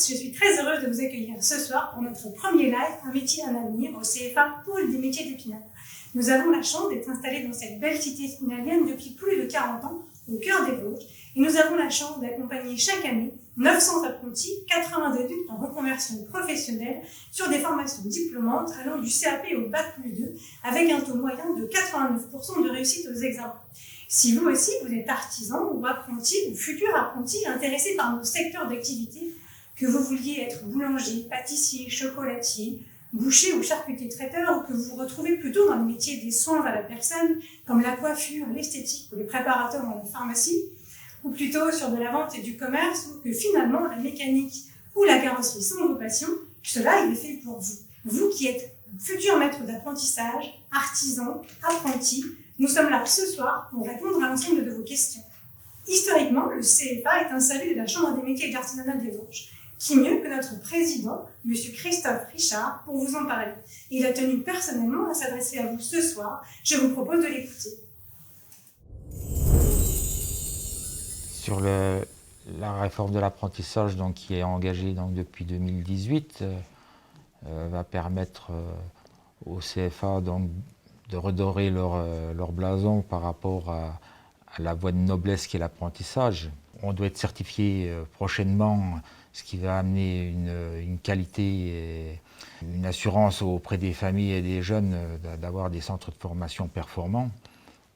je suis très heureuse de vous accueillir ce soir pour notre premier live, un métier, un avenir, au CFA Pôle des métiers d'Épinal. Nous avons la chance d'être installés dans cette belle cité épinalienne depuis plus de 40 ans, au cœur des Vosges, et nous avons la chance d'accompagner chaque année 900 apprentis, 80 adultes en reconversion professionnelle sur des formations diplômantes allant du CAP au Bac+2, avec un taux moyen de 89% de réussite aux examens. Si vous aussi, vous êtes artisan ou apprenti ou futur apprenti intéressé par nos secteurs d'activité, que vous vouliez être boulanger, pâtissier, chocolatier, boucher ou charcutier traiteur, ou que vous vous retrouvez plutôt dans le métier des soins à la personne, comme la coiffure, l'esthétique ou les préparateurs dans la pharmacie, ou plutôt sur de la vente et du commerce, ou que finalement la mécanique ou la carrosserie sont vos passions, cela il est fait pour vous. Vous qui êtes futur maître d'apprentissage, artisan, apprenti, nous sommes là ce soir pour répondre à l'ensemble de vos questions. Historiquement, le CFA est un salut de la Chambre des métiers et de l'artisanat des Vosges. Qui mieux que notre président, M. Christophe Richard, pour vous en parler. Il a tenu personnellement à s'adresser à vous ce soir. Je vous propose de l'écouter. Sur la réforme de l'apprentissage qui est engagée depuis 2018, va permettre au CFA de redorer leur blason par rapport à la voie de noblesse qui est l'apprentissage. On doit être certifié prochainement, ce qui va amener une qualité et une assurance auprès des familles et des jeunes d'avoir des centres de formation performants.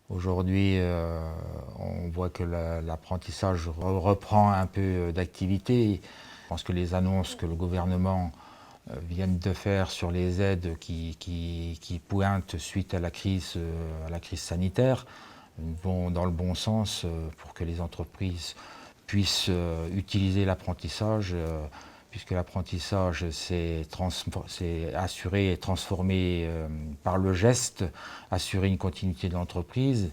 Aujourd'hui, on voit que l'apprentissage reprend un peu d'activité. Je pense que les annonces que le gouvernement viennent de faire sur les aides qui pointent suite à la crise sanitaire vont dans le bon sens pour que les entreprises puissent utiliser l'apprentissage, puisque l'apprentissage c'est assurer et transformer par le geste, assurer une continuité de l'entreprise.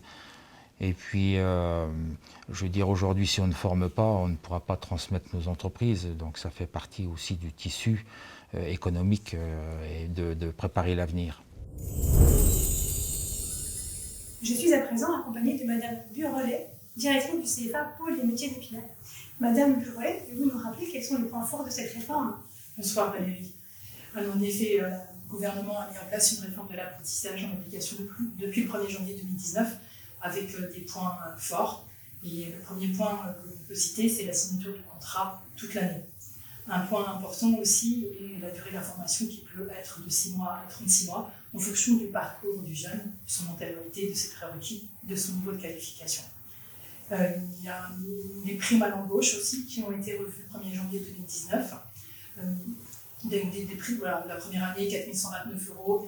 Et puis, je veux dire, aujourd'hui, si on ne forme pas, on ne pourra pas transmettre nos entreprises. Donc ça fait partie aussi du tissu économique et de préparer l'avenir. Je suis à présent accompagnée de Madame Burelet, directrice du CFA Pôle des métiers d'Épinal. Madame Burelet, pouvez-vous nous rappeler quels sont les points forts de cette réforme? Bonsoir Valérie. Alors, en effet, le gouvernement a mis en place une réforme de l'apprentissage en application depuis le 1er janvier 2019 avec des points forts. Et le premier point que l'on peut citer, c'est la signature du contrat toute l'année. Un point important aussi est la durée de la formation qui peut être de 6 mois à 36 mois en fonction du parcours du jeune, de son mentalité, de ses prérequis, de son niveau de qualification. Il y a des primes à l'embauche aussi qui ont été revues le 1er janvier 2019. Des prix, voilà, la première année, 4 129 €.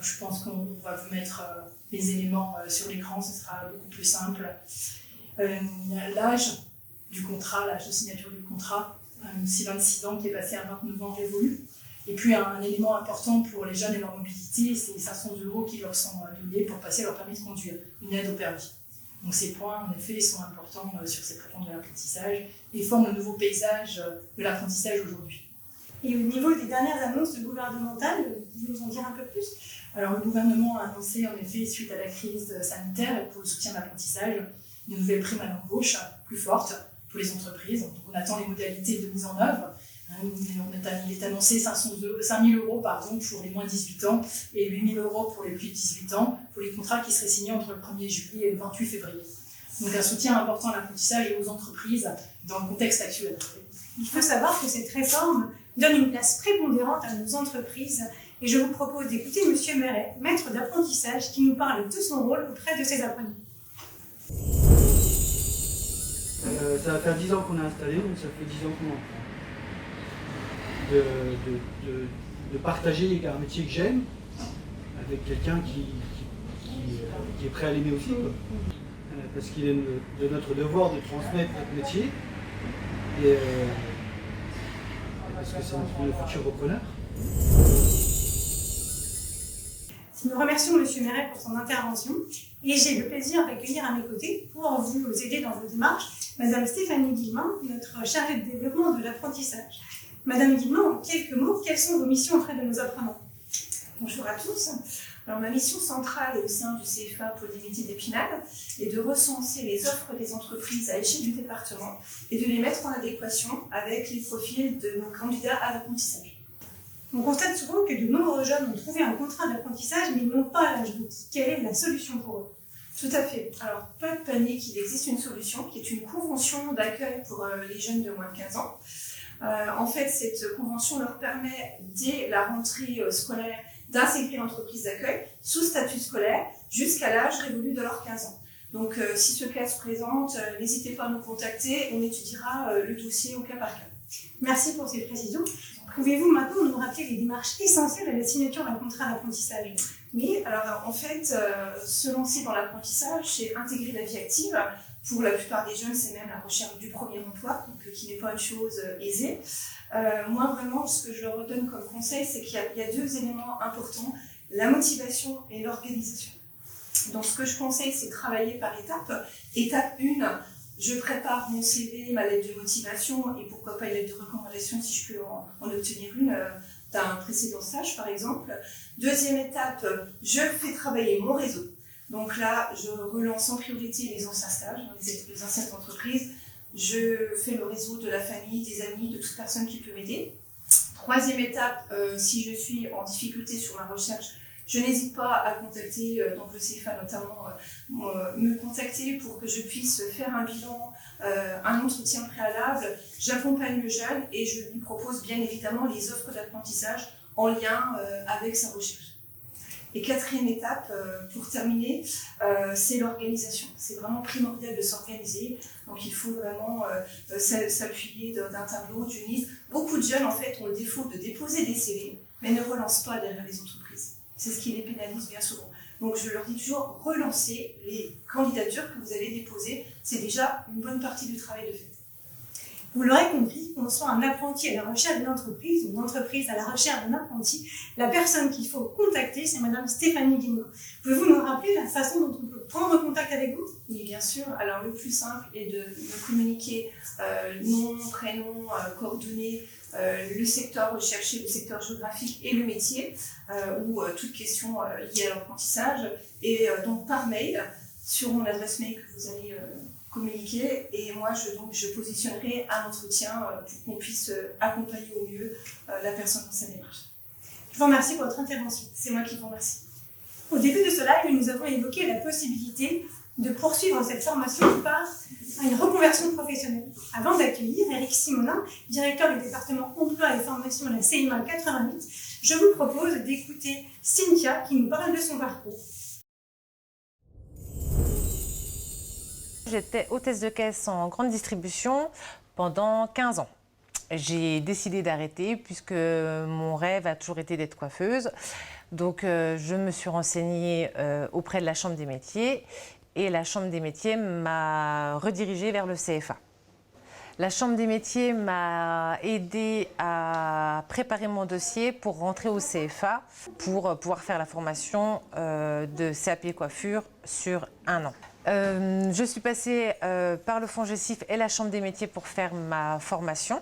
Je pense qu'on va vous mettre les éléments sur l'écran, ce sera beaucoup plus simple. L'âge du contrat, l'âge de signature du contrat, c'est 26 ans qui est passé à 29 ans révolus. Et puis un élément important pour les jeunes et leur mobilité, c'est 500 € qui leur sont donnés pour passer leur permis de conduire, une aide au permis. Donc ces points, en effet, sont importants sur cette réforme de l'apprentissage et forment le nouveau paysage de l'apprentissage aujourd'hui. Et au niveau des dernières annonces gouvernementales, vous nous en dire un peu plus? Alors le gouvernement a annoncé, en effet, suite à la crise sanitaire et pour le soutien de l'apprentissage, de nouvelles primes à l'embauche plus fortes pour les entreprises. Donc on attend les modalités de mise en œuvre. Il est annoncé 5 000 € pour les moins de 18 ans et 8 000 € pour les plus de 18 ans pour les contrats qui seraient signés entre le 1er juillet et le 28 février. Donc un soutien important à l'apprentissage et aux entreprises dans le contexte actuel. Il faut savoir que cette réforme donne une place prépondérante à nos entreprises et je vous propose d'écouter M. Meret, maître d'apprentissage, qui nous parle de son rôle auprès de ses apprenants. Ça va faire 10 ans qu'on est installé, donc ça fait 10 ans qu'on apprend. De partager un métier que j'aime avec quelqu'un qui est prêt à l'aimer aussi, quoi. Parce qu'il est de notre devoir de transmettre notre métier et parce que c'est notre futur repreneur. Nous remercions M. Meret pour son intervention et j'ai le plaisir d'accueillir à mes côtés, pour vous aider dans vos démarches, Madame Stéphanie Guillemin, notre chargée de développement de l'apprentissage. Madame Guillemin, en quelques mots, quelles sont vos missions auprès de nos apprenants? Bonjour à tous. Alors, ma mission centrale au sein du CFA Pôle des métiers d'Épinal est de recenser les offres des entreprises à l'échelle du département et de les mettre en adéquation avec les profils de nos candidats à l'apprentissage. On constate souvent que de nombreux jeunes ont trouvé un contrat d'apprentissage, mais ils n'ont pas l'âge requis. Quelle est la solution pour eux? Tout à fait. Alors, pas de panique, il existe une solution qui est une convention d'accueil pour les jeunes de moins de 15 ans. En fait, cette convention leur permet, dès la rentrée scolaire, d'intégrer l'entreprise d'accueil sous statut scolaire jusqu'à l'âge révolu de leurs 15 ans. Donc, si ce cas se présente, n'hésitez pas à nous contacter, on étudiera le dossier au cas par cas. Merci pour ces précisions. Pouvez-vous maintenant nous rappeler les démarches essentielles à la signature d'un contrat d'apprentissage? Oui, alors en fait, se lancer dans l'apprentissage, c'est intégrer la vie active. Pour la plupart des jeunes, c'est même la recherche du premier emploi, donc, qui n'est pas une chose aisée. Moi, vraiment, ce que je leur donne comme conseil, c'est qu'il y a deux éléments importants, la motivation et l'organisation. Donc, ce que je conseille, c'est travailler par étapes. Étape 1, je prépare mon CV, ma lettre de motivation et pourquoi pas une lettre de recommandation si je peux en obtenir une d'un précédent stage, par exemple. Deuxième étape, je fais travailler mon réseau. Donc là, je relance en priorité les anciens stages, les anciennes entreprises. Je fais le réseau de la famille, des amis, de toute personne qui peut m'aider. Troisième étape, si je suis en difficulté sur ma recherche, je n'hésite pas à contacter donc le CFA notamment, me contacter pour que je puisse faire un bilan, un entretien préalable. J'accompagne le jeune et je lui propose bien évidemment les offres d'apprentissage en lien avec sa recherche. Et quatrième étape, pour terminer, c'est l'organisation. C'est vraiment primordial de s'organiser. Donc il faut vraiment s'appuyer d'un tableau, d'une liste. Beaucoup de jeunes en fait ont le défaut de déposer des CV, mais ne relancent pas derrière les entreprises. C'est ce qui les pénalise bien souvent. Donc je leur dis toujours, relancez les candidatures que vous avez déposées. C'est déjà une bonne partie du travail de fait. Vous l'aurez compris, qu'on soit un apprenti à la recherche d'une entreprise ou une entreprise à la recherche d'un apprenti, la personne qu'il faut contacter, c'est Madame Stéphanie Guillemot. Pouvez-vous nous rappeler la façon dont on peut prendre contact avec vous? Oui, bien sûr. Alors, le plus simple est de me communiquer nom, prénom, coordonnées, le secteur recherché, le secteur géographique et le métier, ou toute question liée à l'apprentissage. Et donc, par mail, sur mon adresse mail que vous allez communiquer, et moi je positionnerai un entretien pour qu'on puisse accompagner au mieux la personne dans sa démarche. Je vous remercie pour votre intervention. C'est moi qui vous remercie. Au début de ce live, nous avons évoqué la possibilité de poursuivre cette formation par une reconversion professionnelle. Avant d'accueillir Eric Simonin, directeur du département emploi et formation de la CIMA 88, je vous propose d'écouter Cynthia qui nous parle de son parcours. J'étais hôtesse de caisse en grande distribution pendant 15 ans. J'ai décidé d'arrêter puisque mon rêve a toujours été d'être coiffeuse. Donc je me suis renseignée auprès de la Chambre des métiers et la Chambre des métiers m'a redirigée vers le CFA. La Chambre des métiers m'a aidée à préparer mon dossier pour rentrer au CFA pour pouvoir faire la formation de CAP coiffure sur 1 an. Je suis passée par le FONGECIF et la Chambre des métiers pour faire ma formation.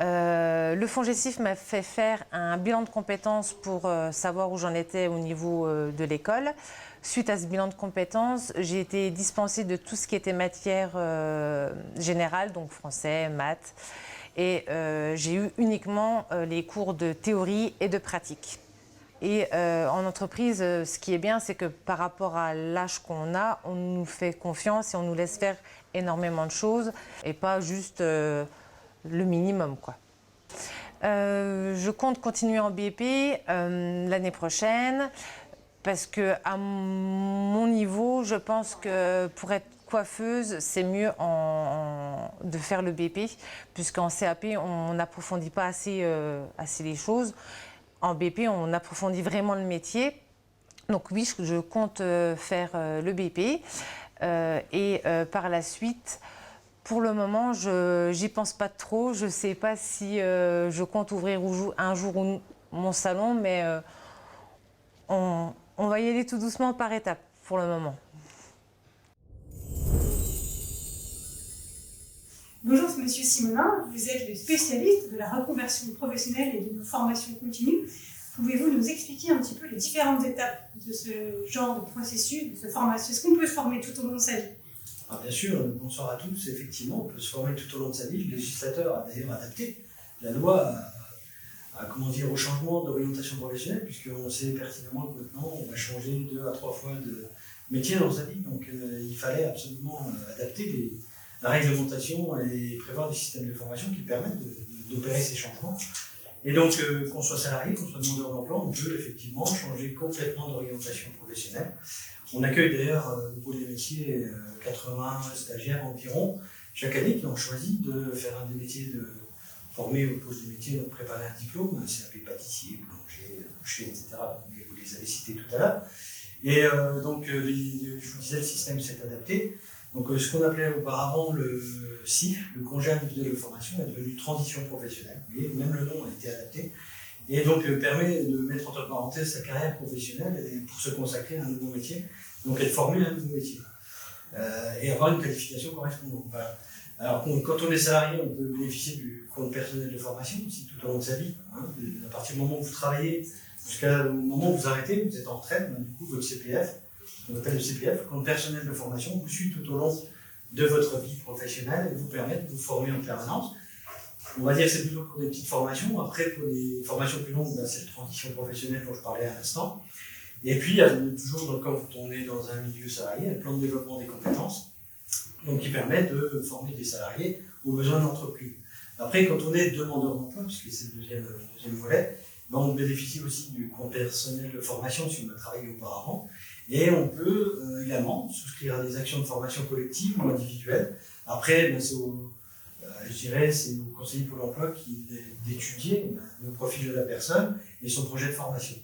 Le FONGECIF m'a fait faire un bilan de compétences pour savoir où j'en étais au niveau de l'école. Suite à ce bilan de compétences, j'ai été dispensée de tout ce qui était matière générale, donc français, maths. Et j'ai eu uniquement les cours de théorie et de pratique. Et en entreprise, ce qui est bien, c'est que par rapport à l'âge qu'on a, on nous fait confiance et on nous laisse faire énormément de choses et pas juste le minimum, quoi. Je compte continuer en BEP l'année prochaine parce que à mon niveau, je pense que pour être coiffeuse, c'est mieux de faire le BEP puisqu'en CAP, on n'approfondit pas assez les choses. En BP, on approfondit vraiment le métier. Donc oui, je compte faire le BP. Et par la suite, pour le moment, j'y pense pas trop. Je ne sais pas si je compte ouvrir un jour mon salon, mais on va y aller tout doucement par étapes pour le moment. Bonjour Monsieur Simonin, vous êtes le spécialiste de la reconversion professionnelle et de nos formations continues. Pouvez-vous nous expliquer un petit peu les différentes étapes de ce genre de processus, de ce formation. Est-ce qu'on peut se former tout au long de sa vie? Bien sûr, bonsoir à tous. Effectivement, on peut se former tout au long de sa vie. Le législateur a d'ailleurs adapté la loi au changement d'orientation professionnelle, puisqu'on sait pertinemment que maintenant, on va changer 2 à 3 fois de métier dans sa vie. Donc, il fallait absolument adapter la réglementation et prévoir des systèmes de formation qui permettent d'opérer ces changements. Et donc, qu'on soit salarié, qu'on soit demandeur d'emploi, on peut effectivement changer complètement d'orientation professionnelle. On accueille d'ailleurs au pôle des métiers 80 stagiaires environ chaque année qui ont choisi de faire un des métiers formés au pôle des métiers, donc préparer un diplôme, CAP pâtissier, boulanger, boucher, etc. Vous les avez cités tout à l'heure. Et donc, je vous disais, le système s'est adapté. Donc, ce qu'on appelait auparavant le CIF, le congé individuel de formation, est devenu transition professionnelle. Vous voyez, même le nom a été adapté. Et donc, permet de mettre entre parenthèses sa carrière professionnelle et pour se consacrer à un nouveau métier, donc être formé à un nouveau métier. Et avoir une qualification correspondante. Voilà. Alors, quand on est salarié, on peut bénéficier du compte personnel de formation aussi tout au long de sa vie. Hein. À partir du moment où vous travaillez, jusqu'au moment où vous arrêtez, vous êtes en retraite, du coup, votre CPF, on appelle le CPF, compte personnel de formation, vous suit tout au long de votre vie professionnelle et vous permet de vous former en permanence. On va dire que c'est plutôt pour des petites formations. Après, pour les formations plus longues, c'est la transition professionnelle dont je parlais à l'instant. Et puis, il y a toujours, quand on est dans un milieu salarié, un plan de développement des compétences, donc qui permet de former des salariés aux besoins de l'entreprise. Après, quand on est demandeur d'emploi, puisque c'est le deuxième volet, on bénéficie aussi du compte personnel de formation si on a travaillé auparavant. Et on peut également souscrire à des actions de formation collective ou individuelle. Après, c'est au conseiller Pôle emploi d'étudier le profil de la personne et son projet de formation.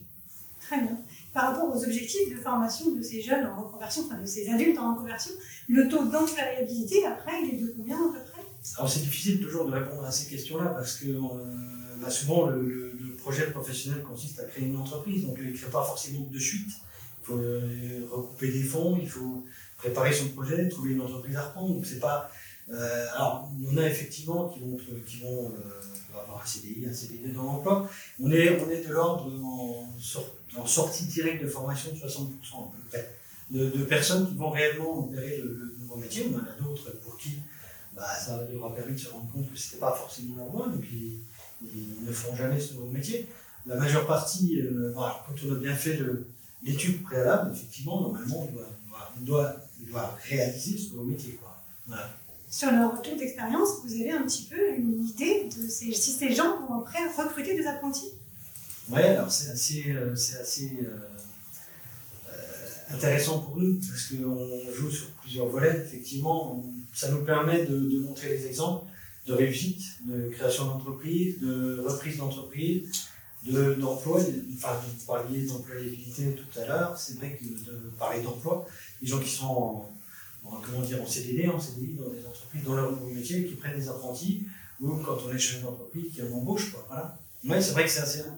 Très bien. Par rapport aux objectifs de formation de ces jeunes en reconversion, enfin de ces adultes en reconversion, le taux d'employabilité, après, il est de combien à peu près? Alors c'est difficile toujours de répondre à ces questions-là parce que souvent le projet professionnel consiste à créer une entreprise, donc il ne crée pas forcément de suite. Il faut recouper des fonds, il faut préparer son projet, trouver une entreprise à reprendre. Donc c'est pas. Alors on a effectivement qui vont avoir un CDI, un CDD dans l'emploi. On est de l'ordre en sortie directe de formation de 60% à peu près de personnes qui vont réellement opérer le nouveau métier. On en a d'autres pour qui ça leur a permis de se rendre compte que c'était pas forcément leur voie, donc ils ne feront jamais ce nouveau métier. La majeure partie, quand on a bien fait l'étude préalable, effectivement, normalement, on doit réaliser ce nouveau métier. Voilà. Sur leur retour d'expérience, vous avez un petit peu une idée de si ces gens vont après recruter des apprentis? Oui, alors c'est assez intéressant pour nous, parce qu'on joue sur plusieurs volets. Effectivement, ça nous permet de montrer des exemples de réussite, de création d'entreprise, de reprise d'entreprise, d'emploi. Enfin, vous parliez d'employabilité tout à l'heure, c'est vrai que de parler d'emploi, les gens qui sont en CDD, en CDI dans des entreprises, dans leur nouveau métier, qui prennent des apprentis, ou quand on est chef d'entreprise, qui en embauche. Voilà. Oui, c'est vrai que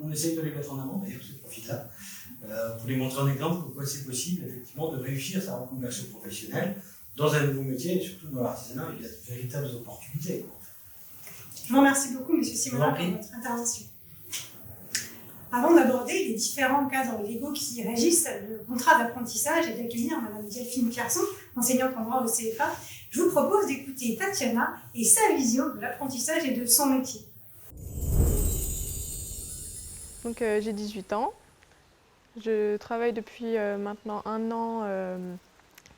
on essaye de les mettre en avant, d'ailleurs, ce profil-là, pour les montrer en exemple pourquoi c'est possible, effectivement, de réussir sa reconversion professionnelle dans un nouveau métier, et surtout dans l'artisanat, il y a de véritables opportunités. Je vous remercie beaucoup, M. Simonin, pour votre intervention. Avant d'aborder les différents cadres légaux qui régissent le contrat d'apprentissage et d'accueillir Mme Delphine Pierson, enseignante en droit au CFA, je vous propose d'écouter Tatiana et sa vision de l'apprentissage et de son métier. Donc j'ai 18 ans. Je travaille depuis maintenant 1 an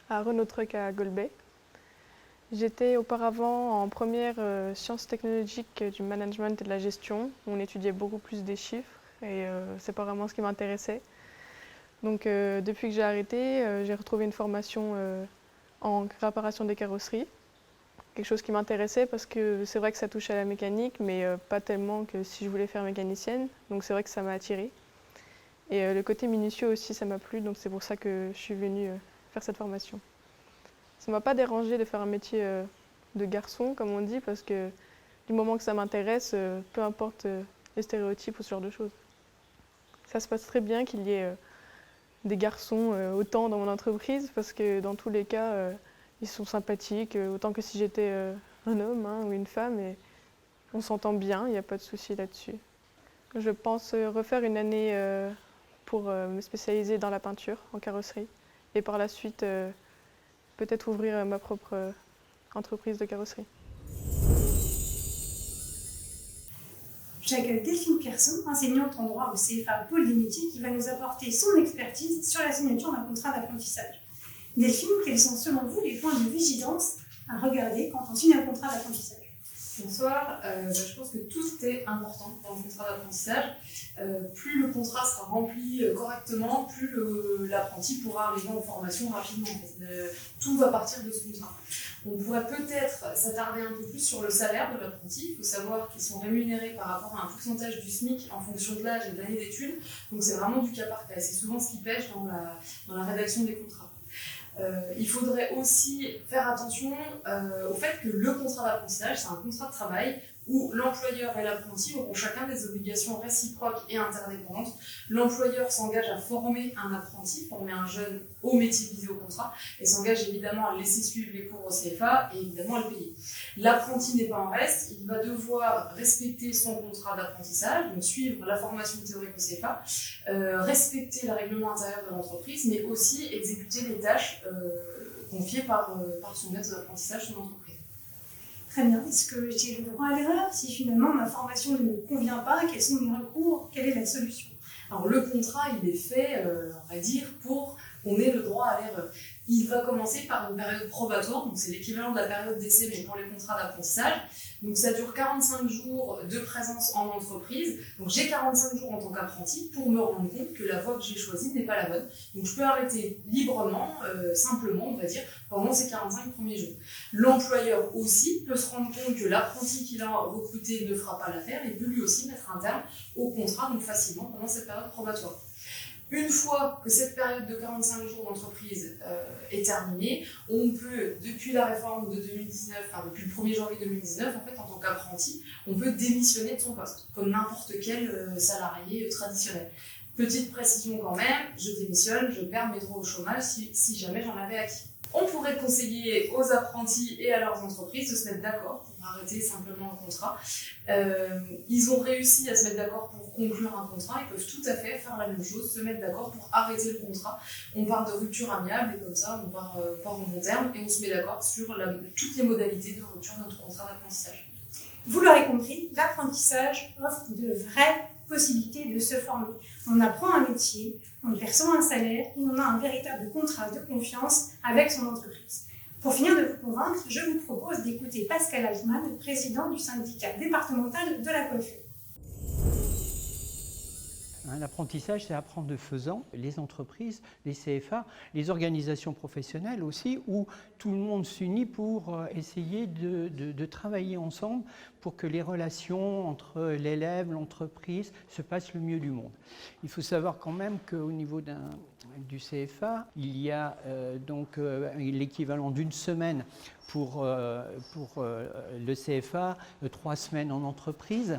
à Renault Truck à Golbet. J'étais auparavant en première sciences technologiques du management et de la gestion. On étudiait beaucoup plus des chiffres et c'est pas vraiment ce qui m'intéressait. Donc depuis que j'ai arrêté, j'ai retrouvé une formation en réparation des carrosseries. Quelque chose qui m'intéressait parce que c'est vrai que ça touche à la mécanique, mais pas tellement que si je voulais faire mécanicienne. Donc c'est vrai que ça m'a attirée. Et le côté minutieux aussi, ça m'a plu, donc c'est pour ça que je suis venue faire cette formation. Ça ne m'a pas dérangé de faire un métier de garçon, comme on dit, parce que du moment que ça m'intéresse, peu importe les stéréotypes ou ce genre de choses. Ça se passe très bien qu'il y ait des garçons autant dans mon entreprise, parce que dans tous les cas, ils sont sympathiques, autant que si j'étais un homme ou une femme, et on s'entend bien, il n'y a pas de souci là-dessus. Je pense refaire une année pour me spécialiser dans la peinture en carrosserie et par la suite peut-être ouvrir ma propre entreprise de carrosserie. J'accueille Delphine Pierson, enseignante en droit au CFA Pôle des métiers, qui va nous apporter son expertise sur la signature d'un contrat d'apprentissage. Delphine, quels sont selon vous les points de vigilance à regarder quand on signe un contrat d'apprentissage? Bonsoir, je pense que tout est important dans le contrat d'apprentissage. Plus le contrat sera rempli correctement, plus l'apprenti pourra arriver en formation rapidement. Tout va partir de ce contrat. On pourrait peut-être s'attarder un peu plus sur le salaire de l'apprenti. Il faut savoir qu'ils sont rémunérés par rapport à un pourcentage du SMIC en fonction de l'âge et de l'année d'études. Donc c'est vraiment du cas par cas. C'est souvent ce qui pêche dans la rédaction des contrats. Il faudrait aussi faire attention au fait que le contrat d'apprentissage, c'est un contrat de travail où l'employeur et l'apprenti auront chacun des obligations réciproques et interdépendantes. L'employeur s'engage à former un apprenti, former un jeune au métier visé au contrat, et s'engage évidemment à laisser suivre les cours au CFA et évidemment à le payer. L'apprenti n'est pas en reste, il va devoir respecter son contrat d'apprentissage, donc suivre la formation théorique au CFA, respecter le règlement intérieur de l'entreprise, mais aussi exécuter les tâches confiées par son maître d'apprentissage, son entreprise. Très bien. Est-ce que j'ai le droit à l'erreur? Si finalement ma formation ne me convient pas, quels sont mes recours? Quelle est la solution? Alors le contrat, il est fait, on va dire, pour qu'on ait le droit à l'erreur. Il va commencer par une période probatoire, donc c'est l'équivalent de la période d'essai, mais pour les contrats d'apprentissage. Donc ça dure 45 jours de présence en entreprise. Donc j'ai 45 jours en tant qu'apprenti pour me rendre compte que la voie que j'ai choisie n'est pas la bonne. Donc je peux arrêter librement, simplement, on va dire, pendant ces 45 premiers jours. L'employeur aussi peut se rendre compte que l'apprenti qu'il a recruté ne fera pas l'affaire et peut lui aussi mettre un terme au contrat, donc facilement, pendant cette période probatoire. Une fois que cette période de 45 jours d'entreprise est terminée, on peut, depuis la réforme de 2019, enfin depuis le 1er janvier 2019, en fait, en tant qu'apprenti, on peut démissionner de son poste, comme n'importe quel salarié traditionnel. Petite précision quand même, je démissionne, je perds mes droits au chômage si jamais j'en avais acquis. On pourrait conseiller aux apprentis et à leurs entreprises de se mettre d'accord pour arrêter simplement un contrat. Ils ont réussi à se mettre d'accord pour conclure un contrat, ils peuvent tout à fait faire la même chose, se mettre d'accord pour arrêter le contrat. On parle de rupture amiable et comme ça on part en bon terme et on se met d'accord sur toutes les modalités de rupture de notre contrat d'apprentissage. Vous l'aurez compris, l'apprentissage offre de vraies possibilités de se former. On apprend un métier, on perçoit un salaire et on a un véritable contrat de confiance avec son entreprise. Pour finir de vous convaincre, je vous propose d'écouter Pascal Altman, président du syndicat départemental de la coiffure. L'apprentissage, c'est apprendre de faisant. Les entreprises, les CFA, les organisations professionnelles aussi, où tout le monde s'unit pour essayer de travailler ensemble pour que les relations entre l'élève, l'entreprise se passent le mieux du monde. Il faut savoir quand même qu'au niveau du CFA, il y a l'équivalent d'une semaine pour le CFA, 3 semaines en entreprise.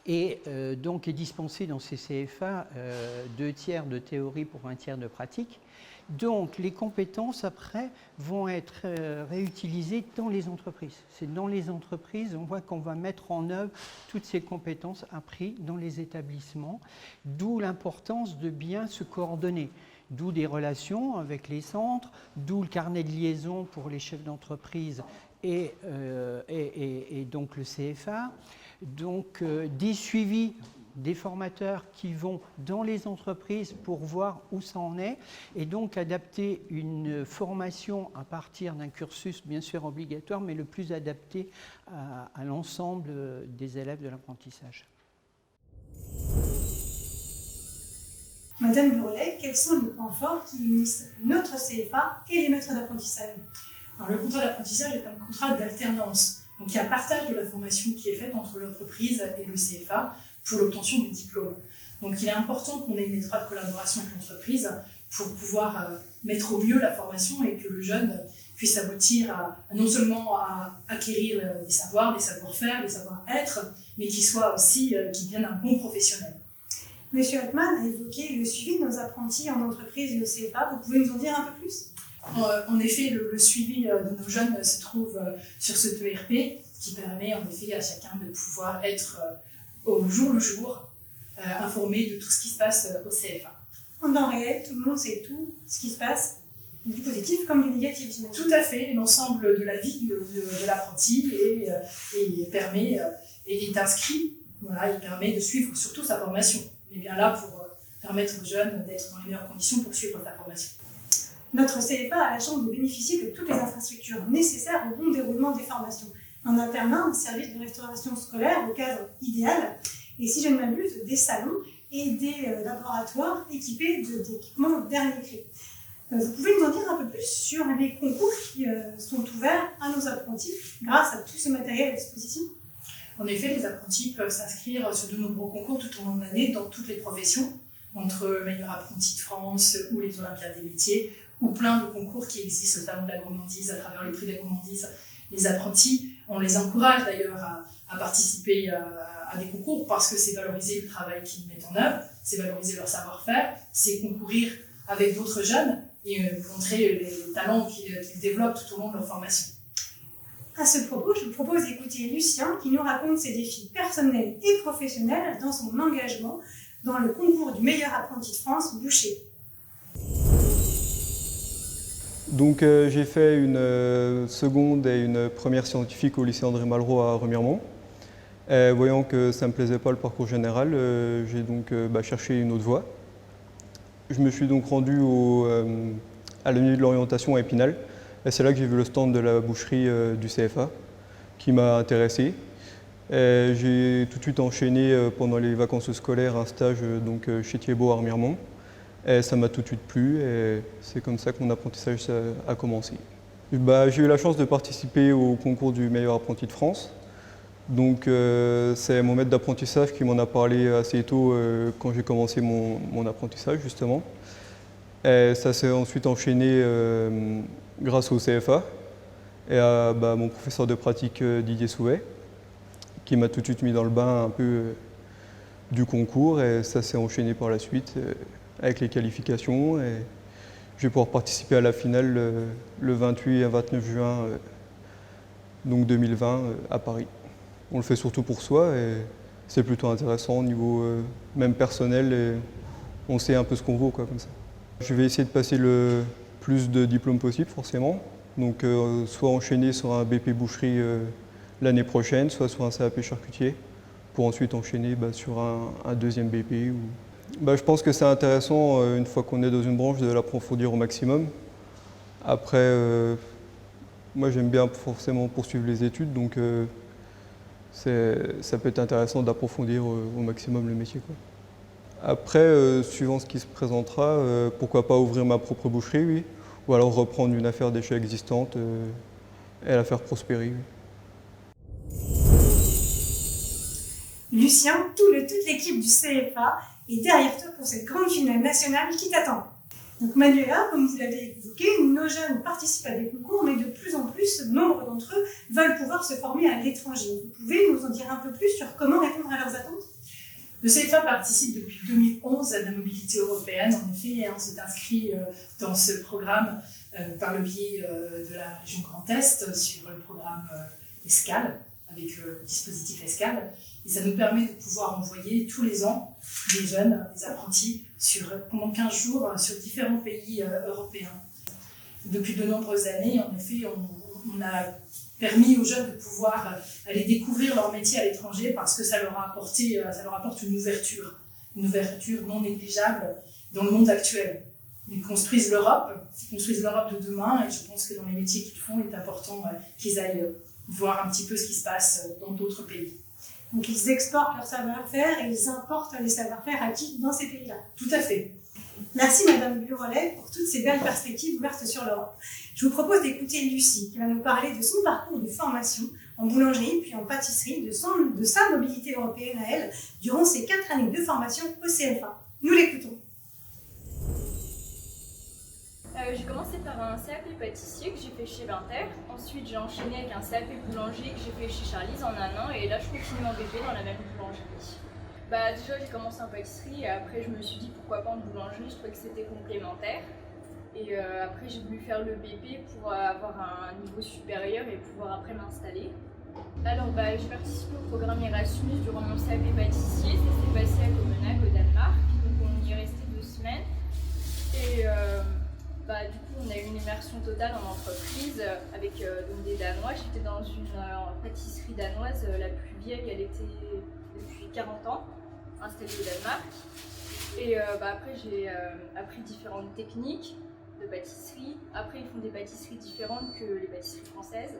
Et donc est dispensé dans ces CFA 2 tiers de théorie pour 1 tiers de pratique. Donc les compétences après vont être réutilisées dans les entreprises. C'est dans les entreprises, on voit qu'on va mettre en œuvre toutes ces compétences apprises dans les établissements, d'où l'importance de bien se coordonner. D'où des relations avec les centres, d'où le carnet de liaison pour les chefs d'entreprise et donc le CFA. Donc des suivis des formateurs qui vont dans les entreprises pour voir où ça en est et donc adapter une formation à partir d'un cursus bien sûr obligatoire mais le plus adapté à l'ensemble des élèves de l'apprentissage. Madame Burlet, quels sont les points forts qui unissent notre CFA et les maîtres d'apprentissage? Alors, le contrat d'apprentissage est un contrat d'alternance. Donc il y a un partage de la formation qui est faite entre l'entreprise et le CFA pour l'obtention du diplôme. Donc il est important qu'on ait une étroite collaboration avec l'entreprise pour pouvoir mettre au mieux la formation et que le jeune puisse aboutir non seulement à acquérir des savoirs, des savoir-faire, des savoir-être, mais qu'il devienne un bon professionnel. Monsieur Altman a évoqué le suivi de nos apprentis en entreprise et au CFA. Vous pouvez nous en dire un peu plus? En effet, le suivi de nos jeunes se trouve sur ce ERP qui permet en effet à chacun de pouvoir être au jour le jour informés de tout ce qui se passe au CFA. En temps réel, tout le monde sait tout ce qui se passe, du positif comme du négatif. Tout à fait, l'ensemble de la vie de l'apprenti est inscrit, voilà, il permet de suivre surtout sa formation. Il est bien là pour permettre aux jeunes d'être dans les meilleures conditions pour suivre sa formation. Notre CFA a la chance de bénéficier de toutes les infrastructures nécessaires au bon déroulement des formations. Un internat, un service de restauration scolaire au cadre idéal, et si je ne m'abuse, des salons et des laboratoires équipés d'équipements dernier cri. Vous pouvez nous en dire un peu plus sur les concours qui sont ouverts à nos apprentis grâce à tout ce matériel à disposition? En effet, les apprentis peuvent s'inscrire sur de nombreux concours tout au long de l'année dans toutes les professions, entre meilleurs apprentis de France ou les Olympiades des métiers, ou plein de concours qui existent, notamment de la gourmandise, à travers les prix de la gourmandise. Les apprentis, on les encourage d'ailleurs à participer à des concours parce que c'est valoriser le travail qu'ils mettent en œuvre, c'est valoriser leur savoir-faire, c'est concourir avec d'autres jeunes et montrer les talents qu'ils développent tout au long de leur formation. À ce propos, je vous propose d'écouter Lucien qui nous raconte ses défis personnels et professionnels dans son engagement dans le concours du meilleur apprenti de France, Boucher. Donc j'ai fait une seconde et une première scientifique au lycée André Malraux à Remiremont. Voyant que ça ne me plaisait pas le parcours général, j'ai donc cherché une autre voie. Je me suis donc rendu à l'Union de l'orientation à Épinal. Et c'est là que j'ai vu le stand de la boucherie du CFA qui m'a intéressé. J'ai tout de suite enchaîné pendant les vacances scolaires un stage chez Thiebaud à Remiremont. Et ça m'a tout de suite plu et c'est comme ça que mon apprentissage a commencé. J'ai eu la chance de participer au concours du meilleur apprenti de France. Donc c'est mon maître d'apprentissage qui m'en a parlé assez tôt quand j'ai commencé mon apprentissage justement. Et ça s'est ensuite enchaîné grâce au CFA et à mon professeur de pratique Didier Souvet qui m'a tout de suite mis dans le bain un peu du concours et ça s'est enchaîné par la suite avec les qualifications et je vais pouvoir participer à la finale le 28 et 29 juin 2020 à Paris. On le fait surtout pour soi et c'est plutôt intéressant au niveau même personnel et on sait un peu ce qu'on vaut comme ça. Je vais essayer de passer le plus de diplômes possible forcément, donc soit enchaîner sur un BP boucherie l'année prochaine, soit sur un CAP charcutier, pour ensuite enchaîner sur un deuxième BP. Je pense que c'est intéressant, une fois qu'on est dans une branche, de l'approfondir au maximum. Après, moi j'aime bien forcément poursuivre les études, donc ça peut être intéressant d'approfondir au maximum le métier. Après, suivant ce qui se présentera, pourquoi pas ouvrir ma propre boucherie, oui, ou alors reprendre une affaire déjà existante et la faire prospérer. Oui. Lucien, toute l'équipe du CFA est derrière toi pour cette grande finale nationale qui t'attend. Donc Manuela, comme vous l'avez évoqué, nos jeunes participent à des concours, mais de plus en plus, nombre d'entre eux veulent pouvoir se former à l'étranger. Vous pouvez nous en dire un peu plus sur comment répondre à leurs attentes? Le CFA participe depuis 2011 à la mobilité européenne. En effet, on s'est inscrit dans ce programme par le biais de la région Grand Est sur le programme ESCAL, avec le dispositif ESCAL. Et ça nous permet de pouvoir envoyer tous les ans des jeunes, des apprentis, pendant 15 jours sur différents pays européens. Depuis de nombreuses années, en effet, on a permis aux jeunes de pouvoir aller découvrir leur métier à l'étranger parce que ça leur apporte une ouverture non négligeable dans le monde actuel. Ils construisent l'Europe de demain et je pense que dans les métiers qu'ils font, il est important qu'ils aillent voir un petit peu ce qui se passe dans d'autres pays. Donc ils exportent leur savoir-faire et ils importent les savoir-faire acquis dans ces pays-là. Tout à fait. Merci Madame Burelet pour toutes ces belles perspectives ouvertes sur l'Europe. Je vous propose d'écouter Lucie qui va nous parler de son parcours de formation en boulangerie puis en pâtisserie, de sa mobilité européenne à elle durant ses 4 années de formation au CFA. Nous l'écoutons. J'ai commencé par un CAP pâtissier que j'ai fait chez Vinter. Ensuite, j'ai enchaîné avec un CAP boulanger que j'ai fait chez Charlize en un an. Et là, je continue mon BP dans la même boulangerie. Déjà, j'ai commencé en pâtisserie et après, je me suis dit pourquoi pas en boulangerie. Je trouvais que c'était complémentaire. Et après, j'ai voulu faire le BP pour avoir un niveau supérieur et pouvoir après m'installer. Alors, j'ai participé au programme Erasmus durant mon CAP pâtissier. Ça s'est passé à Copenhague, au Danemark. Donc, on y est resté 2 semaines. Et du coup, on a eu une immersion totale en entreprise avec donc des Danois. J'étais dans une pâtisserie danoise, la plus vieille, elle était depuis 40 ans, installée au Danemark. Et après, j'ai appris différentes techniques de pâtisserie. Après, ils font des pâtisseries différentes que les pâtisseries françaises.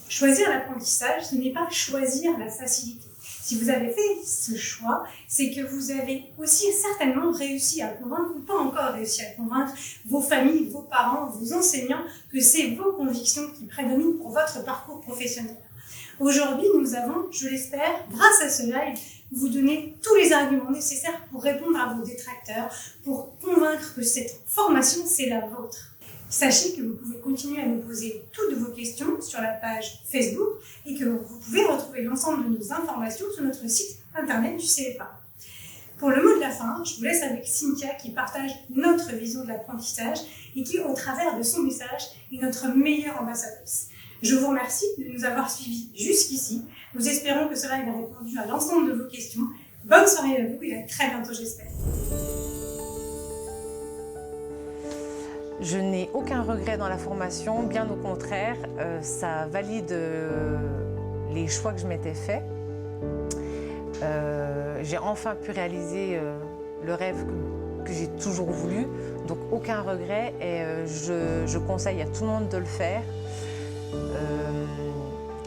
Choisir l'apprentissage, ce n'est pas choisir la facilité. Si vous avez fait ce choix, c'est que vous avez aussi certainement réussi à convaincre, ou pas encore réussi à convaincre, vos familles, vos parents, vos enseignants, que c'est vos convictions qui prédominent pour votre parcours professionnel. Aujourd'hui, nous avons, je l'espère, grâce à ce live, vous donner tous les arguments nécessaires pour répondre à vos détracteurs, pour convaincre que cette formation, c'est la vôtre. Sachez que vous pouvez continuer à nous poser toutes vos questions sur la page Facebook et que vous pouvez retrouver l'ensemble de nos informations sur notre site internet du CFA. Pour le mot de la fin, je vous laisse avec Cynthia qui partage notre vision de l'apprentissage et qui, au travers de son message, est notre meilleure ambassadrice. Je vous remercie de nous avoir suivis jusqu'ici. Nous espérons que cela ait répondu à l'ensemble de vos questions. Bonne soirée à vous et à très bientôt, j'espère. Je n'ai aucun regret dans la formation, bien au contraire, ça valide les choix que je m'étais faits. J'ai enfin pu réaliser le rêve que j'ai toujours voulu, donc aucun regret et je conseille à tout le monde de le faire.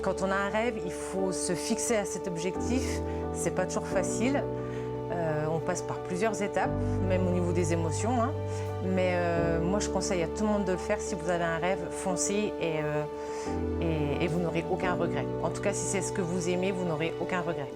Quand on a un rêve, il faut se fixer à cet objectif, c'est pas toujours facile. On passe par plusieurs étapes, même au niveau des émotions. Hein. Mais moi, je conseille à tout le monde de le faire. Si vous avez un rêve, foncez et vous n'aurez aucun regret. En tout cas, si c'est ce que vous aimez, vous n'aurez aucun regret.